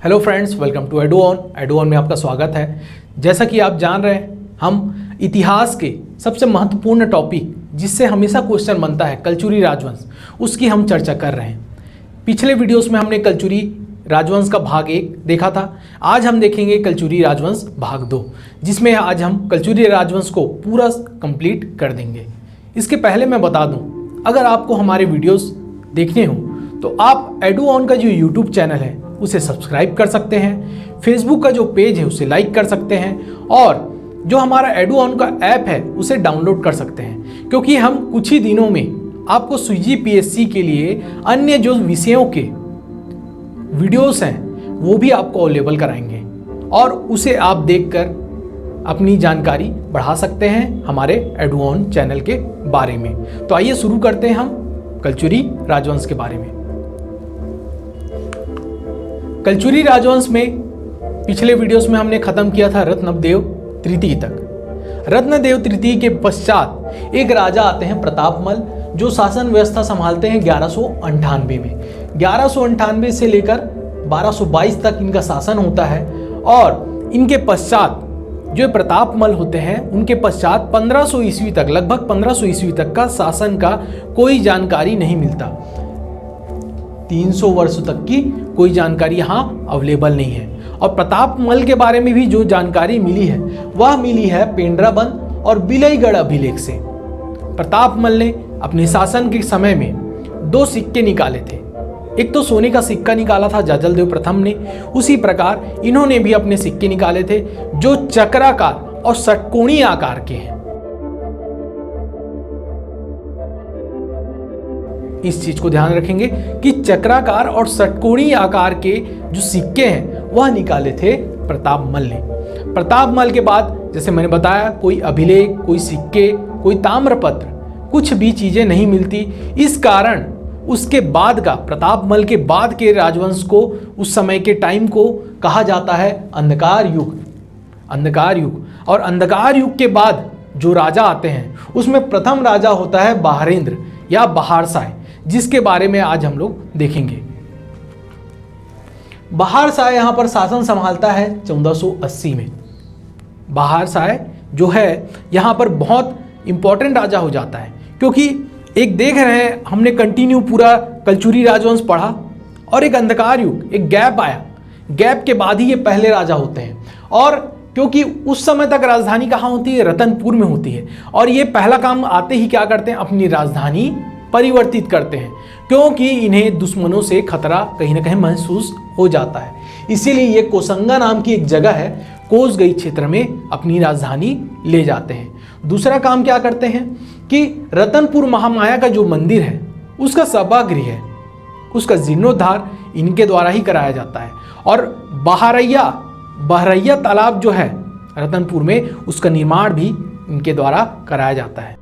Hello friends, welcome to एडुऑन में आपका स्वागत है। जैसा कि आप जान रहे हैं, हम इतिहास के सबसे महत्वपूर्ण टॉपिक जिससे हमेशा क्वेश्चन बनता है कलचुरी राजवंश, उसकी हम चर्चा कर रहे हैं। पिछले वीडियोस में हमने कलचुरी राजवंश का भाग 1 देखा था। आज हम देखेंगे कलचुरी राजवंश भाग 2, जिसमें आज हम कलचुरी राजवंश को पूरा कंप्लीट कर देंगे। इसके पहले मैं बता दूं, अगर आपको हमारे वीडियोस देखने हो तो आप एडुऑन का जो यूट्यूब चैनल है उसे सब्सक्राइब कर सकते हैं, फेसबुक का जो पेज है उसे लाइक कर सकते हैं और जो हमारा एडुऑन का ऐप है उसे डाउनलोड कर सकते हैं, क्योंकि हम कुछ ही दिनों में आपको सीजीपीएससी के लिए अन्य जो विषयों के वीडियोस हैं वो भी आपको अवेलेबल कराएंगे और उसे आप देखकर अपनी जानकारी बढ़ा सकते हैं हमारे एडुऑन चैनल के बारे में। तो आइए शुरू करते हैं हम कलचुरी राजवंश के बारे में। कलचुरी राजवंश में पिछले वीडियोस में हमने खत्म किया था रत्नदेव तृतीय तक। रत्नदेव तृतीय के पश्चात एक राजा आते हैं प्रतापमल, जो शासन व्यवस्था संभालते हैं 1198 में। 1198 से लेकर 1222 तक इनका शासन होता है और इनके पश्चात जो प्रतापमल होते हैं उनके पश्चात 1500 ईस्वी तक, लगभग 1500 ईस्वी तक का शासन का कोई जानकारी नहीं मिलता। 300 वर्ष तक की कोई जानकारी यहाँ अवेलेबल नहीं है। और प्रतापमल के बारे में भी जो जानकारी मिली है वह मिली है पेंड्राबंद और बिलईगढ़ अभिलेख से। प्रतापमल ने अपने शासन के समय में 2 सिक्के निकाले थे। एक तो सोने का सिक्का निकाला था जाजलदेव प्रथम ने, उसी प्रकार इन्होंने भी अपने सिक्के निकाले थे जो चक्राकार और षटकोणीय आकार के हैं। इस चीज को ध्यान रखेंगे कि चक्राकार और षटकोणीय आकार के जो सिक्के हैं वह निकाले थे प्रतापमल ने। प्रतापमल के बाद जैसे मैंने बताया, कोई अभिलेख, कोई सिक्के, कोई ताम्रपत्र, कुछ भी चीजें नहीं मिलती। इस कारण उसके बाद का, प्रतापमल के बाद के राजवंश को, उस समय के टाइम को कहा जाता है अंधकार युग। अंधकार युग। और अंधकार युग के बाद जो राजा आते हैं उसमें प्रथम राजा होता है बहारेंद्र या बहारशाह, जिसके बारे में आज हम लोग देखेंगे। बहारशाह यहां पर शासन संभालता है 1480 में। बहारशाह जो है यहां पर बहुत इंपॉर्टेंट राजा हो जाता है, क्योंकि एक देख रहे हैं हमने कंटिन्यू पूरा कलचुरी राजवंश पढ़ा और एक अंधकार युग, एक गैप आया। गैप के बाद ही ये पहले राजा होते हैं। और क्योंकि उस समय तक राजधानी कहाँ होती है? रतनपुर में होती है। और ये पहला काम आते ही क्या करते हैं? अपनी राजधानी परिवर्तित करते हैं, क्योंकि इन्हें दुश्मनों से खतरा कहीं ना कहीं महसूस हो जाता है। इसीलिए ये कोसंगा नाम की एक जगह है, कोसगई क्षेत्र में अपनी राजधानी ले जाते हैं। दूसरा काम क्या करते हैं कि रतनपुर महामाया का जो मंदिर है उसका सभागृह है, उसका जीर्णोद्धार इनके द्वारा ही कराया जाता है। और बहरैया तालाब जो है रतनपुर में, उसका निर्माण भी इनके द्वारा कराया जाता है।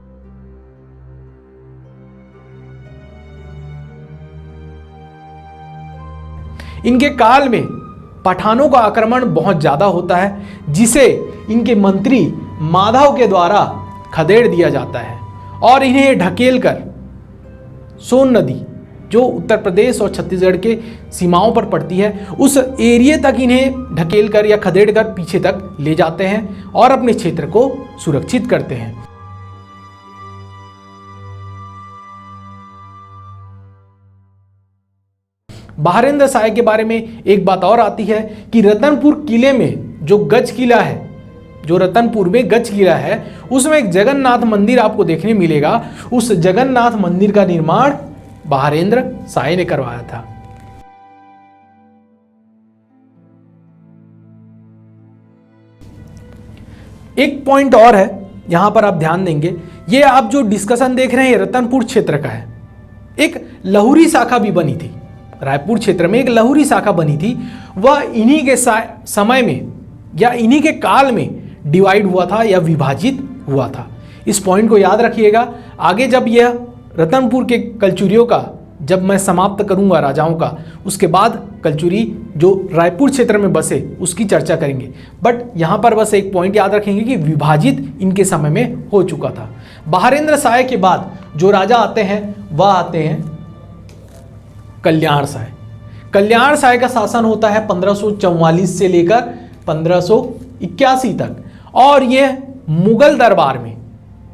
इनके काल में पठानों का आक्रमण बहुत ज्यादा होता है, जिसे इनके मंत्री माधव के द्वारा खदेड़ दिया जाता है और इन्हें ढकेल कर सोन नदी, जो उत्तर प्रदेश और छत्तीसगढ़ के सीमाओं पर पड़ती है, उस एरिया तक इन्हें ढकेल कर या खदेड़ कर पीछे तक ले जाते हैं और अपने क्षेत्र को सुरक्षित करते हैं। बहारेंद्र शाह के बारे में एक बात और आती है कि रतनपुर किले में जो गज किला है, जो रतनपुर में गज किला है, उसमें एक जगन्नाथ मंदिर आपको देखने मिलेगा। उस जगन्नाथ मंदिर का निर्माण बहारेंद्र शाह ने करवाया था। एक पॉइंट और है, यहां पर आप ध्यान देंगे, ये आप जो डिस्कशन देख रहे हैं रतनपुर क्षेत्र का है। एक लहुरी शाखा भी बनी थी, रायपुर क्षेत्र में एक लहुरी शाखा बनी थी। वह इन्हीं के समय में या इन्हीं के काल में डिवाइड हुआ था या विभाजित हुआ था। इस पॉइंट को याद रखिएगा। आगे जब यह रतनपुर के कलचुरियों का जब मैं समाप्त करूंगा राजाओं का, उसके बाद कलचुरी जो रायपुर क्षेत्र में बसे उसकी चर्चा करेंगे। बट यहां पर बस एक पॉइंट याद रखेंगे कि विभाजित इनके समय में हो चुका था। बहारेंद्र शाह के बाद जो राजा आते हैं वह आते हैं कल्याण शाह। कल्याण साय का शासन होता है 1544 से लेकर 1581 तक, और यह मुगल दरबार में,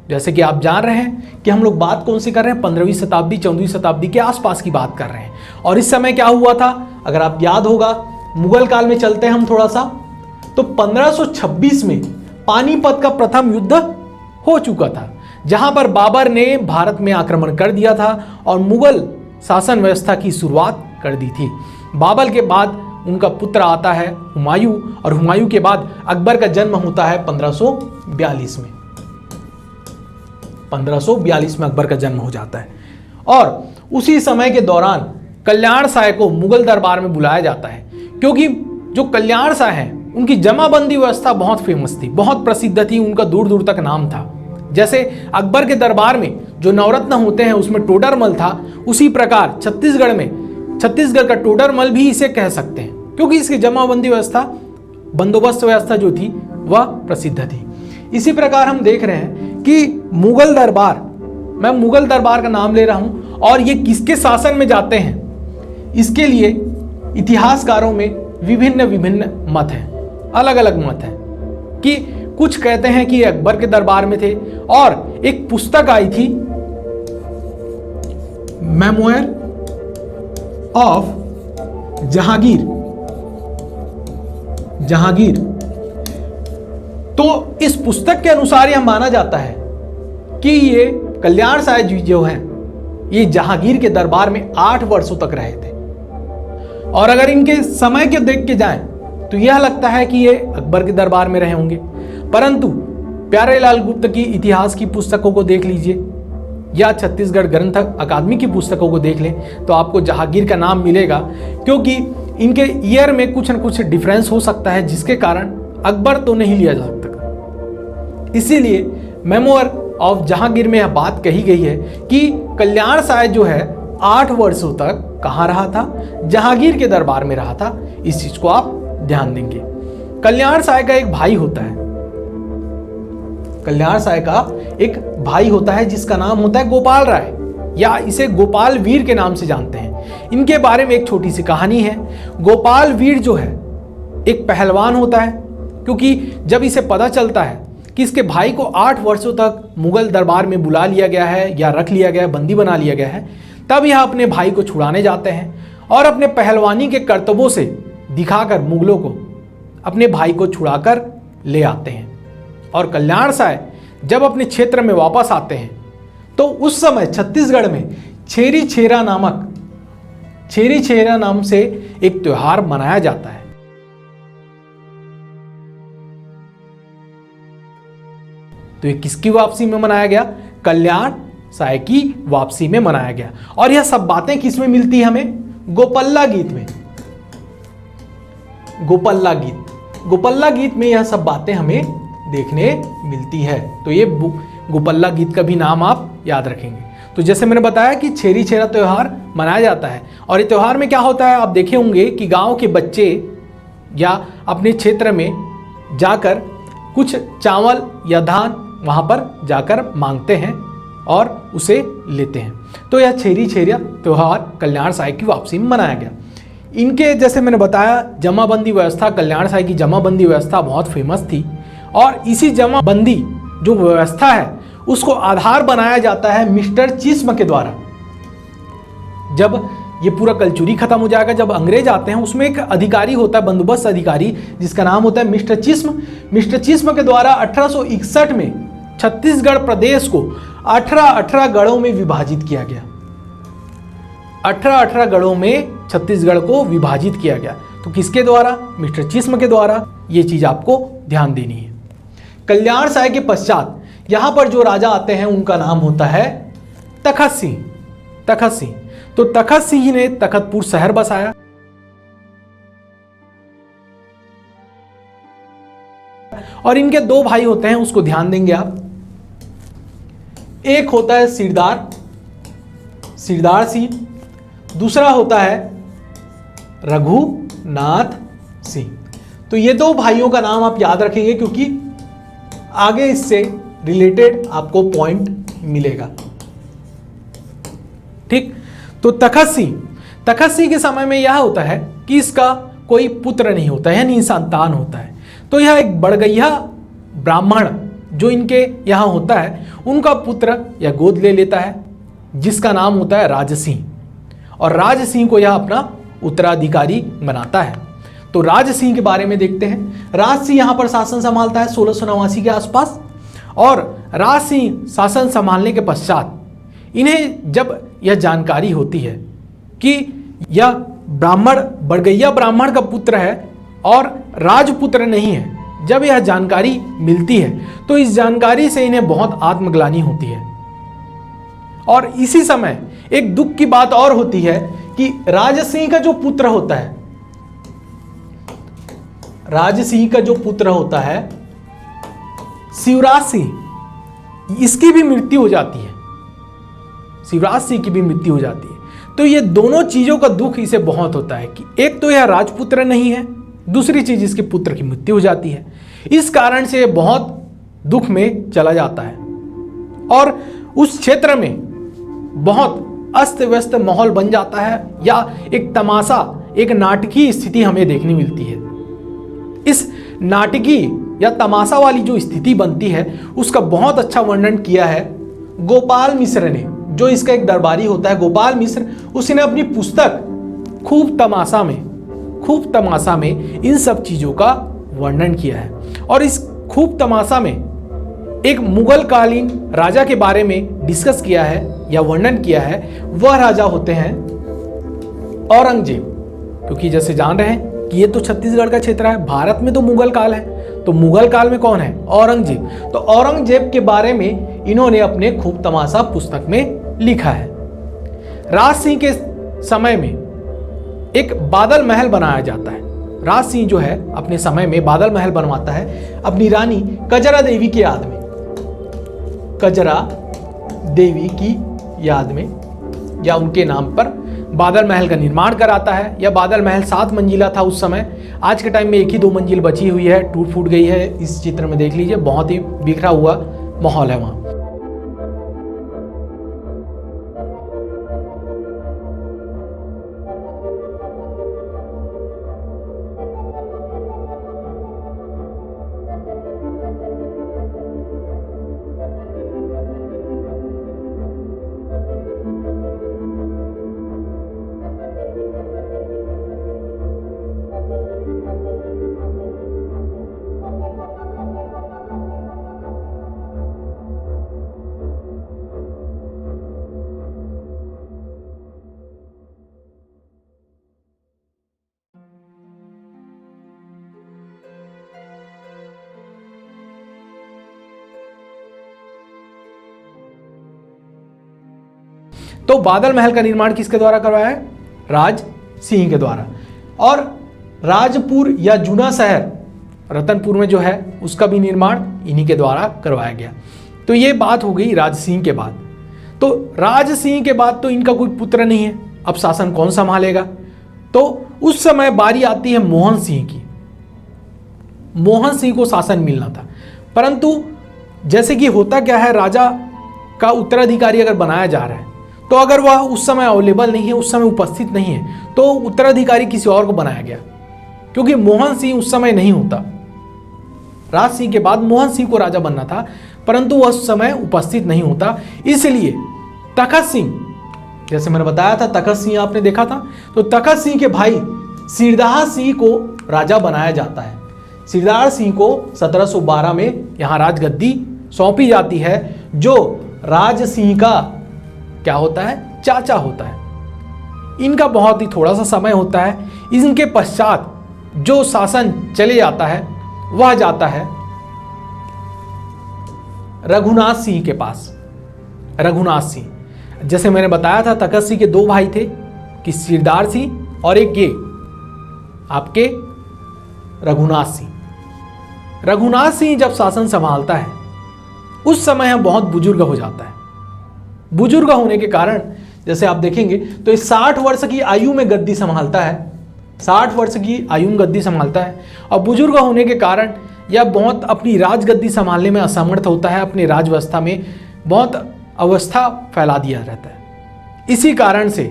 जैसे कि आप जान रहे हैं कि हम लोग बात कौन सी कर रहे हैं, 15वीं शताब्दी 14वीं शताब्दी के आसपास की बात कर रहे हैं। और इस समय क्या हुआ था, अगर आप याद होगा, मुगल काल में चलते हैं हम थोड़ा सा, तो 1526 में पानीपत का प्रथम युद्ध हो चुका था, जहां पर बाबर ने भारत में आक्रमण कर दिया था और मुगल शासन व्यवस्था की शुरुआत कर दी थी। बाबर के बाद उनका पुत्र आता है हुमायूं, और हुमायूं के बाद अकबर का जन्म होता है 1542 में। 1542 में अकबर का जन्म हो जाता है, और उसी समय के दौरान कल्याण साय को मुगल दरबार में बुलाया जाता है, क्योंकि जो कल्याण साय हैं उनकी जमाबंदी व्यवस्था बहुत फेमस थी, बहुत प्रसिद्ध थी, उनका दूर दूर तक नाम था। जैसे अकबर के दरबार में जो नवरत्न होते हैं उसमें टोडरमल था, उसी प्रकार छत्तीसगढ़ में छत्तीसगढ़ का टोडरमल भी इसे कह सकते हैं, क्योंकि इसकी जमाबंदी व्यवस्था, बंदोबस्त व्यवस्था जो थी वह प्रसिद्ध थी। इसी प्रकार हम देख रहे हैं कि मुगल दरबार, मैं मुगल दरबार का नाम ले रहा हूं, और ये किसके शासन में जाते हैं, इसके लिए इतिहासकारों में विभिन्न विभिन्न मत हैं, अलग अलग मत हैं। कि कुछ कहते हैं कि अकबर के दरबार में थे, और एक पुस्तक आई थी मेमोयर ऑफ जहांगीर, तो इस पुस्तक के अनुसार यह माना जाता है कि ये कल्याण साय जी जो हैं ये जहांगीर के दरबार में 8 वर्षों तक रहे थे, और अगर इनके समय के देख के जाएं तो यह लगता है कि ये अकबर के दरबार में रहे होंगे। परंतु प्यारेलाल गुप्त की इतिहास की पुस्तकों को देख लीजिए, या छत्तीसगढ़ ग्रंथ अकादमी की पुस्तकों को देख लें तो आपको जहांगीर का नाम मिलेगा, क्योंकि इनके ईयर में कुछ न कुछ डिफरेंस हो सकता है, जिसके कारण अकबर तो नहीं लिया जा सकता। इसीलिए मेमोयर ऑफ जहांगीर में यह बात कही गई है कि कल्याण साय जो है 8 वर्षों तक कहाँ रहा था, जहांगीर के दरबार में रहा था। इस चीज को आप ध्यान देंगे। कल्याण साय का एक भाई होता है, कल्याण साय का एक भाई होता है जिसका नाम होता है गोपाल राय, या इसे गोपाल वीर के नाम से जानते हैं। इनके बारे में एक छोटी सी कहानी है। गोपाल वीर जो है एक पहलवान होता है, क्योंकि जब इसे पता चलता है कि इसके भाई को 8 वर्षों तक मुगल दरबार में बुला लिया गया है या रख लिया गया है, बंदी बना लिया गया है, तब यह अपने भाई को छुड़ाने जाते हैं और अपने पहलवानी के करतबों से दिखाकर मुगलों को अपने भाई को छुड़ाकर ले आते हैं। और कल्याण साय जब अपने क्षेत्र में वापस आते हैं तो उस समय छत्तीसगढ़ में छेरी छेरा नाम से एक त्योहार मनाया जाता है। तो ये किसकी वापसी में मनाया गया? कल्याण साय की वापसी में मनाया गया। और यह सब बातें किस में मिलती है हमें? गोपल्ला गीत में। गोपल्ला गीत में यह सब बातें हमें देखने मिलती है। तो ये गोपल्ला गीत का भी नाम आप याद रखेंगे। तो जैसे मैंने बताया कि छेरी छेरा त्योहार मनाया जाता है, और ये त्योहार में क्या होता है आप देखे होंगे कि गांव के बच्चे या अपने क्षेत्र में जाकर कुछ चावल या धान वहां पर जाकर मांगते हैं और उसे लेते हैं। तो यह छेरी छेरा त्योहार कल्याण साय की वापसी में मनाया गया। इनके जैसे मैंने बताया जमाबंदी व्यवस्था, कल्याण साय की जमाबंदी व्यवस्था बहुत फेमस थी, और इसी जमाबंदी जो व्यवस्था है उसको आधार बनाया जाता है मिस्टर चिस्म के द्वारा। जब ये पूरा कलचुरी खत्म हो जाएगा, जब अंग्रेज आते हैं, उसमें एक अधिकारी होता है, बंदोबस्त अधिकारी, जिसका नाम होता है मिस्टर चिस्म। मिस्टर चिस्म के द्वारा 1861 में छत्तीसगढ़ प्रदेश को 18 गढ़ों में विभाजित किया गया। 18 गढ़ों में छत्तीसगढ़ को विभाजित किया गया। तो किसके द्वारा? मिस्टर चिस्म के द्वारा। ये चीज आपको ध्यान देनी है। कल्याण साय के पश्चात यहां पर जो राजा आते हैं उनका नाम होता है तखत सिंह। तो तखत सिंह ने तखतपुर शहर बसाया। और इनके 2 भाई होते हैं, उसको ध्यान देंगे आप। एक होता है सिरदार सिंह, दूसरा होता है रघुनाथ सिंह। तो ये 2 भाइयों का नाम आप याद रखेंगे, क्योंकि आगे इससे रिलेटेड आपको पॉइंट मिलेगा। ठीक। तो तखत तखत सिंह के समय में यह होता है कि इसका कोई पुत्र नहीं होता है, यानी संतान होता है। तो यह एक बड़गैया ब्राह्मण जो इनके यहाँ होता है उनका पुत्र यह गोद ले लेता है, जिसका नाम होता है राज सिंह, और राज सिंह को यह अपना उत्तराधिकारी बनाता है। तो राज सिंह के बारे में देखते हैं। राज सिंह यहाँ पर शासन संभालता है 1689 के आसपास, और राज सिंह शासन संभालने के पश्चात इन्हें जब यह जानकारी होती है कि यह ब्राह्मण बड़गैया ब्राह्मण का पुत्र है और राजपुत्र नहीं है, जब यह जानकारी मिलती है तो इस जानकारी से इन्हें बहुत आत्मग्लानि होती है। और इसी समय एक दुख की बात और होती है कि राज सिंह का जो पुत्र होता है, राज सिंह का जो पुत्र होता है शिवराज सिंह, इसकी भी मृत्यु हो जाती है, शिवराज सिंह की भी मृत्यु हो जाती है। तो ये दोनों चीजों का दुख इसे बहुत होता है कि एक तो यह राजपुत्र नहीं है, दूसरी चीज इसके पुत्र की मृत्यु हो जाती है। इस कारण से यह बहुत दुख में चला जाता है और उस क्षेत्र में बहुत अस्त व्यस्त माहौल बन जाता है, या एक तमाशा, एक नाटकीय स्थिति हमें देखने मिलती है। इस नाटकीय या तमाशा वाली जो स्थिति बनती है उसका बहुत अच्छा वर्णन किया है गोपाल मिश्र ने, जो इसका एक दरबारी होता है गोपाल मिश्र। उसने अपनी पुस्तक खूब तमाशा में इन सब चीजों का वर्णन किया है। और इस खूब तमाशा में एक मुगल कालीन राजा के बारे में डिस्कस किया है या वर्णन किया है। वह राजा होते हैं औरंगजेब, क्योंकि जैसे जान रहे हैं कि ये तो छत्तीसगढ़ का क्षेत्र है, भारत में तो मुगल काल है, तो मुगल काल में कौन है? औरंगजेब। तो औरंगजेब के बारे में इन्होंने अपने खूब तमाशा पुस्तक में लिखा है। राज सिंह के समय में एक बादल महल बनाया जाता है। राज सिंह जो है अपने समय में बादल महल बनवाता है अपनी रानी कजरा देवी की याद में, कजरा देवी की याद में या उनके नाम पर बादल महल का निर्माण कराता है। यह बादल महल 7 मंजिला था उस समय। आज के टाइम में 1 ही 2 मंजिल बची हुई है, टूट फूट गई है। इस चित्र में देख लीजिए, बहुत ही बिखरा हुआ माहौल है वहां। तो बादल महल का निर्माण किसके द्वारा करवाया है? राज सिंह के द्वारा। और राजपुर या जूना शहर रतनपुर में जो है उसका भी निर्माण इन्हीं के द्वारा करवाया गया। तो ये बात हो गई राज सिंह के बाद। तो राज सिंह के बाद तो इनका कोई पुत्र नहीं है, अब शासन कौन संभालेगा? तो उस समय बारी आती है मोहन सिंह की। मोहन सिंह को शासन मिलना था, परंतु जैसे कि होता क्या है, राजा का उत्तराधिकारी अगर बनाया जा रहा है तो अगर वह उस समय अवेलेबल नहीं है, उस समय उपस्थित नहीं है, तो उत्तराधिकारी किसी और को बनाया गया, क्योंकि मोहन सिंह उस समय नहीं होता। राज सिंह के बाद मोहन सिंह को राजा बनना था, परंतु वह उस समय उपस्थित नहीं होता। इसलिए तखत सिंह, जैसे मैंने बताया था तखत सिंह आपने देखा था, तो तखत सिंह के भाई सिरदार सिंह को राजा बनाया जाता है। सिरदार सिंह को 1712 में यहाँ राजगद्दी सौंपी जाती है, जो राज सिंह का क्या होता है? चाचा होता है। इनका बहुत ही थोड़ा सा समय होता है। इनके पश्चात जो शासन चले जाता है वह जाता है रघुनाथ सिंह के पास। रघुनाथ सिंह, जैसे मैंने बताया था तखत सिंह के 2 भाई थे, कि सिरदार सिंह और एक ये आपके रघुनाथ सिंह। रघुनाथ सिंह जब शासन संभालता है उस समय यह बहुत बुजुर्ग हो जाता है। बुजुर्ग होने के कारण जैसे आप देखेंगे तो इस 60 वर्ष की आयु में गद्दी संभालता है, 60 वर्ष की आयु में गद्दी संभालता है। और बुजुर्ग होने के कारण यह बहुत अपनी राजगद्दी संभालने में असमर्थ होता है, अपनी राजव्यवस्था में बहुत अवस्था फैला दिया रहता है। इसी कारण से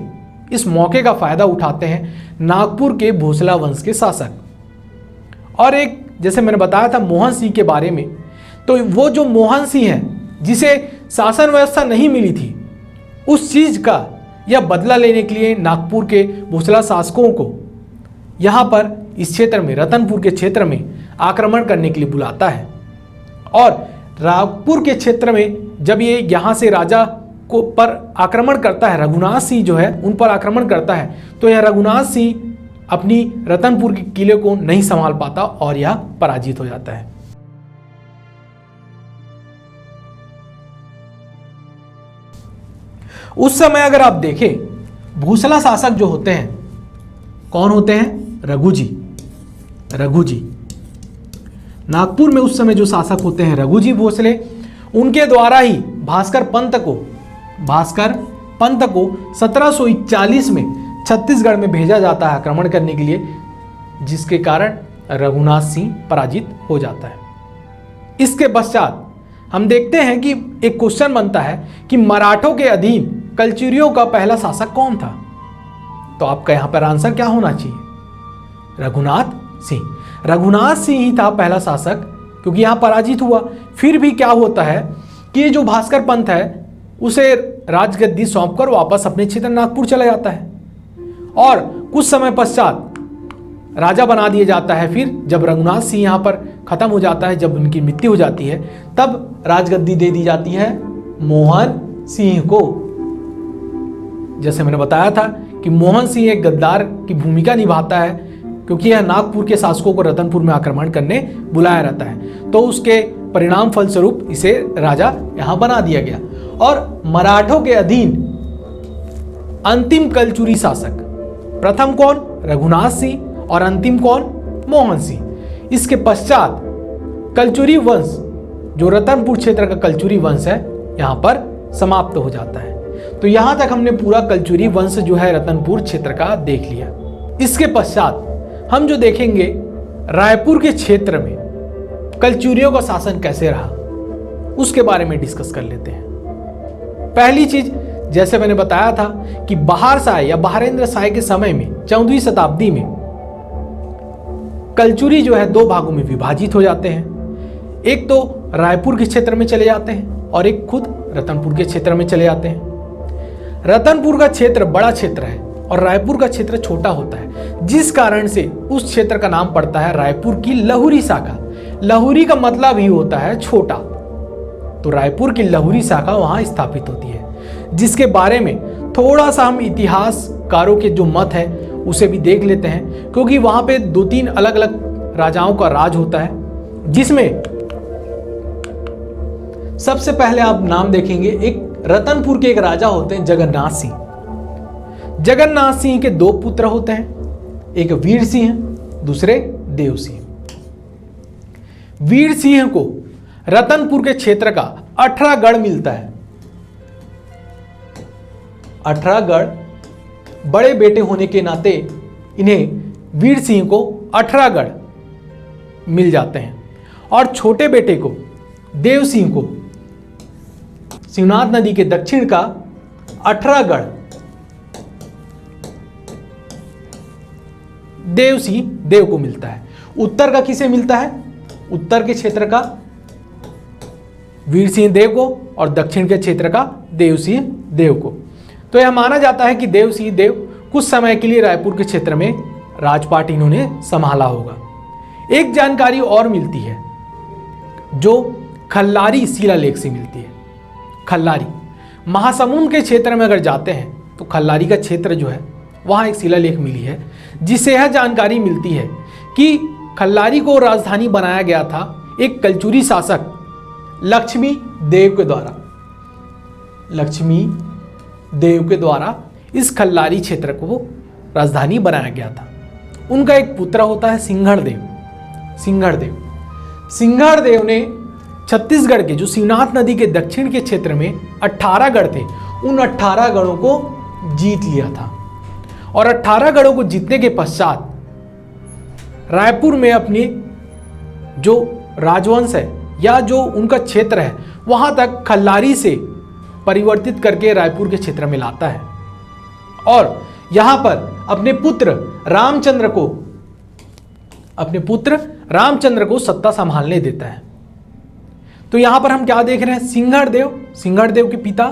इस मौके का फायदा उठाते हैं नागपुर के भोसला वंश के शासक। और एक जैसे मैंने बताया था मोहन सिंह के बारे में, तो वो जो मोहन सिंह है जिसे शासन व्यवस्था नहीं मिली थी, उस चीज का यह बदला लेने के लिए नागपुर के भोसला शासकों को यहाँ पर इस क्षेत्र में, रतनपुर के क्षेत्र में आक्रमण करने के लिए बुलाता है। और नागपुर के क्षेत्र में जब ये यहाँ से राजा को पर आक्रमण करता है, रघुनाथ सिंह जो है उन पर आक्रमण करता है, तो यह रघुनाथ सिंह अपनी रतनपुर के किले को नहीं संभाल पाता और यह पराजित हो जाता है। उस समय अगर आप देखें, भोसला शासक जो होते हैं कौन होते हैं? रघु जी। नागपुर में उस समय जो शासक होते हैं रघु जी भोसले, उनके द्वारा ही भास्कर पंत को 1741 में छत्तीसगढ़ में भेजा जाता है आक्रमण करने के लिए, जिसके कारण रघुनाथ सिंह पराजित हो जाता है। इसके पश्चात हम देखते हैं कि एक क्वेश्चन बनता है कि मराठों के अधीन कलचुरियों का पहला शासक कौन था? तो आपका यहां पर आंसर क्या होना चाहिए? रघुनाथ सिंह ही था पहला शासक, क्योंकि यहां पराजित हुआ। फिर भी क्या होता है कि जो भास्कर पंत है उसे राजगद्दी सौंपकर वापस अपने क्षेत्र नागपुर चला जाता है और कुछ समय पश्चात राजा बना दिया जाता है। फिर जब रघुनाथ सिंह यहाँ पर खत्म हो जाता है, जब उनकी मृत्यु हो जाती है, तब राजगद्दी दे दी जाती है मोहन सिंह को। जैसे मैंने बताया था कि मोहन सिंह एक गद्दार की भूमिका निभाता है, क्योंकि यह नागपुर के शासकों को रतनपुर में आक्रमण करने बुलाया रहता है, तो उसके परिणाम फलस्वरूप इसे राजा यहां बना दिया गया। और मराठों के अधीन अंतिम कलचुरी शासक, प्रथम कौन? रघुनाथ सिंह, और अंतिम कौन? मोहन सिंह। इसके पश्चात कलचुरी वंश, जो रतनपुर क्षेत्र का कलचुरी वंश है, यहां पर समाप्त हो जाता है। तो यहां तक हमने पूरा कलचुरी वंश जो है रतनपुर क्षेत्र का देख लिया। इसके पश्चात हम जो देखेंगे रायपुर के क्षेत्र में कलचुरियों का शासन कैसे रहा, उसके बारे में डिस्कस कर लेते हैं। पहली चीज, जैसे मैंने बताया था कि बहार शाह या बहारेंद्र शाह के समय में 14वीं शताब्दी में कलचुरी जो है दो भागों में विभाजित हो जाते हैं। एक तो रायपुर के क्षेत्र में चले जाते हैं और एक खुद रतनपुर के क्षेत्र में चले जाते हैं। रतनपुर का क्षेत्र बड़ा क्षेत्र है और रायपुर का क्षेत्र छोटा होता है, जिस कारण से उस क्षेत्र का नाम पड़ता है रायपुर की लहुरी शाखा। लहुरी का मतलब ही होता है छोटा, तो रायपुर की लहुरी शाखा वहां स्थापित होती है, जिसके बारे में थोड़ा सा हम इतिहासकारों के जो मत है उसे भी देख लेते हैं, क्योंकि वहां पे 2-3 अलग अलग राजाओं का राज होता है, जिसमें सबसे पहले आप नाम देखेंगे, एक रतनपुर के एक राजा होते हैं जगन्नाथ सिंह। जगन्नाथ सिंह के 2 पुत्र होते हैं, एक वीर सिंह, दूसरे देव सिंह। वीर सिंह को रतनपुर के क्षेत्र का 18 गढ़ मिलता है। 18 गढ़, बड़े बेटे होने के नाते इन्हें वीर सिंह को 18 गढ़ मिल जाते हैं, और छोटे बेटे को देव सिंह को शिवनाथ नदी के दक्षिण का 18 गढ़ देव सिंह देव को मिलता है। उत्तर का किसे मिलता है? उत्तर के क्षेत्र का वीर सिंह देव को और दक्षिण के क्षेत्र का देव सिंह देव को। तो यह माना जाता है कि देव सिंह देव कुछ समय के लिए रायपुर के क्षेत्र में राजपाट इन्होंने संभाला होगा। एक जानकारी और मिलती है जो खल्लारी शिलालेख से मिलती है। खल्लारी महासमुंद के क्षेत्र में अगर जाते हैं तो खल्लारी का क्षेत्र जो है वहाँ एक शिलालेख मिली है, जिससे यह जानकारी मिलती है कि खल्लारी को राजधानी बनाया गया था एक कलचुरी शासक लक्ष्मी देव के द्वारा। लक्ष्मी देव के द्वारा इस खल्लारी क्षेत्र को राजधानी बनाया गया था। उनका एक पुत्र होता है सिंघड़देव। सिंघड़देव ने छत्तीसगढ़ के जो शिवनाथ नदी के दक्षिण के क्षेत्र में 18 गढ़ थे, उन 18 गढ़ों को जीत लिया था। और 18 गढ़ों को जीतने के पश्चात रायपुर में अपने जो राजवंश है या जो उनका क्षेत्र है वहां तक खल्लारी से परिवर्तित करके रायपुर के क्षेत्र में लाता है। और यहां पर अपने पुत्र रामचंद्र को सत्ता संभालने देता है। तो यहां पर हम क्या देख रहे हैं, सिंहड़देव के पिता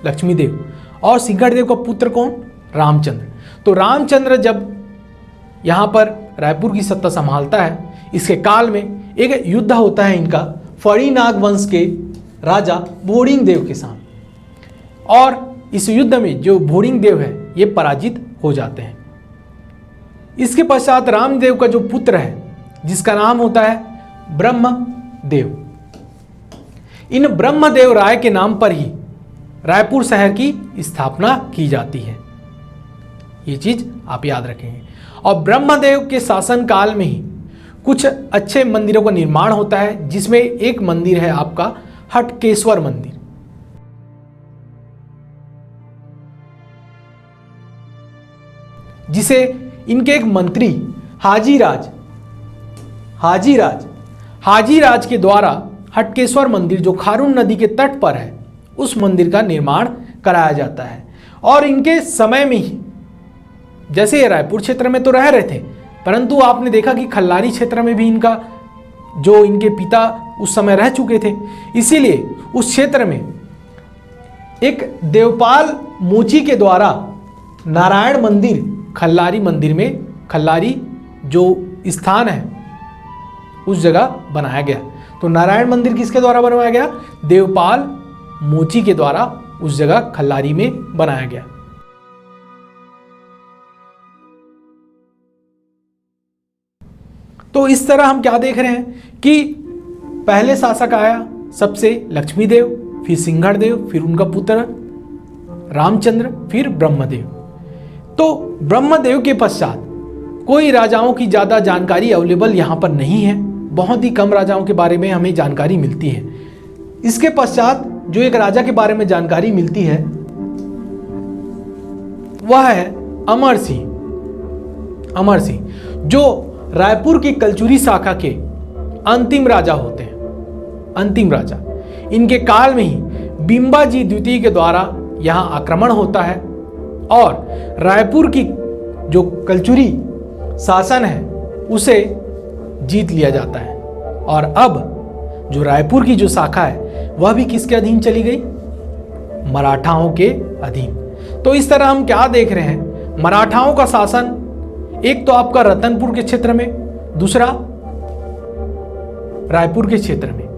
लक्ष्मीदेव और सिंहड़देव का पुत्र कौन, रामचंद्र। तो रामचंद्र जब यहां पर रायपुर की सत्ता संभालता है, इसके काल में एक युद्ध होता है इनका फणिनाग वंश के राजा भोड़िंग देव के साथ, और इस युद्ध में जो भोड़िंग देव है ये पराजित हो जाते हैं। इसके पश्चात रामदेव का जो पुत्र है जिसका नाम होता है ब्रह्मदेव, इन ब्रह्मदेव राय के नाम पर ही रायपुर शहर की स्थापना की जाती है। ये चीज आप याद रखेंगे। और ब्रह्मदेव के शासन काल में ही कुछ अच्छे मंदिरों का निर्माण होता है, जिसमें एक मंदिर है आपका हटकेश्वर मंदिर। जिसे इनके एक मंत्री हाजीराज के द्वारा हटकेश्वर मंदिर जो खारून नदी के तट पर है उस मंदिर का निर्माण कराया जाता है। और इनके समय में ही, जैसे ये रायपुर क्षेत्र में तो रह रहे थे, परंतु आपने देखा कि खल्लारी क्षेत्र में भी इनके पिता उस समय रह चुके थे, इसीलिए उस क्षेत्र में एक देवपाल मोची के द्वारा नारायण मंदिर खल्लारी जो स्थान है उस जगह बनाया गया। तो नारायण मंदिर किसके द्वारा बनवाया गया, देवपाल मोची के द्वारा उस जगह खल्लारी में बनाया गया। तो इस तरह हम क्या देख रहे हैं कि पहले शासक आया सबसे लक्ष्मीदेव, फिर सिंहड़देव, फिर उनका पुत्र रामचंद्र, फिर ब्रह्मदेव। तो ब्रह्मदेव के पश्चात कोई राजाओं की ज़्यादा जानकारी अवेलेबल यहाँ पर नहीं है, बहुत ही कम राजाओं के बारे में हमें जानकारी मिलती है। इसके पश्चात जो एक राजा के बारे में जानकारी मिलती है वह है अमर सिंह, जो रायपुर की कलचुरी शाखा के अंतिम राजा होते हैं। अंतिम राजा, इनके काल में ही बिंबाजी द्वितीय के द्वारा यहाँ आक्रमण होता है और रायपुर की जो कलचुरी शासन है उसे जीत लिया जाता है। और अब जो रायपुर की जो शाखा है वह भी किसके अधीन चली गई, मराठाओं के अधीन। तो इस तरह हम क्या देख रहे हैं, मराठाओं का शासन एक तो आपका रतनपुर के क्षेत्र में, दूसरा रायपुर के क्षेत्र में।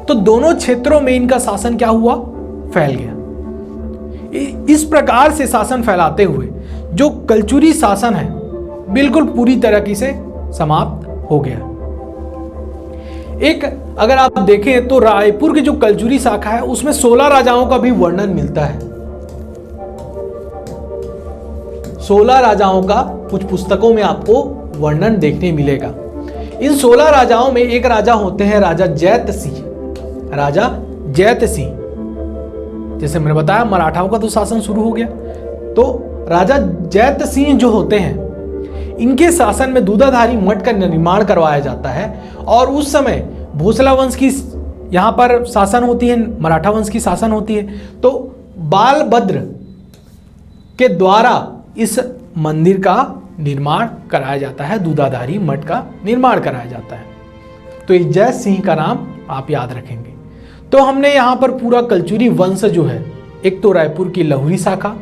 तो दोनों क्षेत्रों में इनका शासन क्या हुआ, फैल गया। इस प्रकार से शासन फैलाते हुए जो कलचुरी शासन है बिल्कुल पूरी तरीके से समाप्त हो गया। एक अगर आप देखें तो रायपुर की जो कलचुरी शाखा है उसमें 16 राजाओं का भी वर्णन मिलता है। 16 राजाओं का कुछ पुस्तकों में आपको वर्णन देखने मिलेगा। इन 16 राजाओं में एक राजा होते हैं राजा जैत सिंह। जैसे मैंने बताया मराठाओं का तो शासन शुरू हो गया, तो राजा जैत सिंह जो होते हैं इनके शासन में दूधाधारी मठ का निर्माण करवाया जाता है। और उस समय भोसला वंश की यहाँ पर शासन होती है, मराठा वंश की शासन होती है। तो बालभद्र के द्वारा इस मंदिर का निर्माण कराया जाता है, दूधाधारी मठ का निर्माण कराया जाता है। तो ये जैत सिंह का नाम आप याद रखेंगे। तो हमने यहाँ पर पूरा कलचुरी वंश जो है, एक तो रायपुर की लहुरी शाखा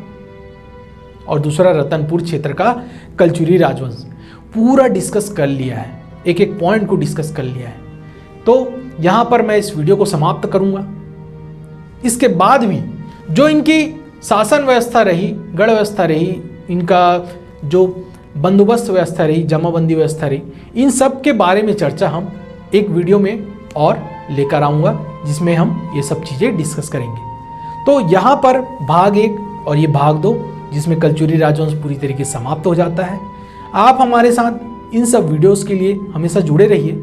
और दूसरा रतनपुर क्षेत्र का कलचुरी राजवंश पूरा डिस्कस कर लिया है, एक एक पॉइंट को डिस्कस कर लिया है। तो यहाँ पर मैं इस वीडियो को समाप्त करूँगा। इसके बाद भी जो इनकी शासन व्यवस्था रही, गढ़ व्यवस्था रही, इनका जो बंदोबस्त व्यवस्था रही, जमाबंदी व्यवस्था रही, इन सब के बारे में चर्चा हम एक वीडियो में और लेकर आऊँगा, जिसमें हम ये सब चीज़ें डिस्कस करेंगे। तो यहाँ पर भाग 1 और ये भाग 2 जिसमें कलचुरी राजवंश पूरी तरीके से समाप्त हो जाता है। आप हमारे साथ इन सब वीडियोस के लिए हमेशा जुड़े रहिए,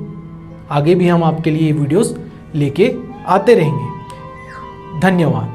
आगे भी हम आपके लिए वीडियोस लेके आते रहेंगे। धन्यवाद।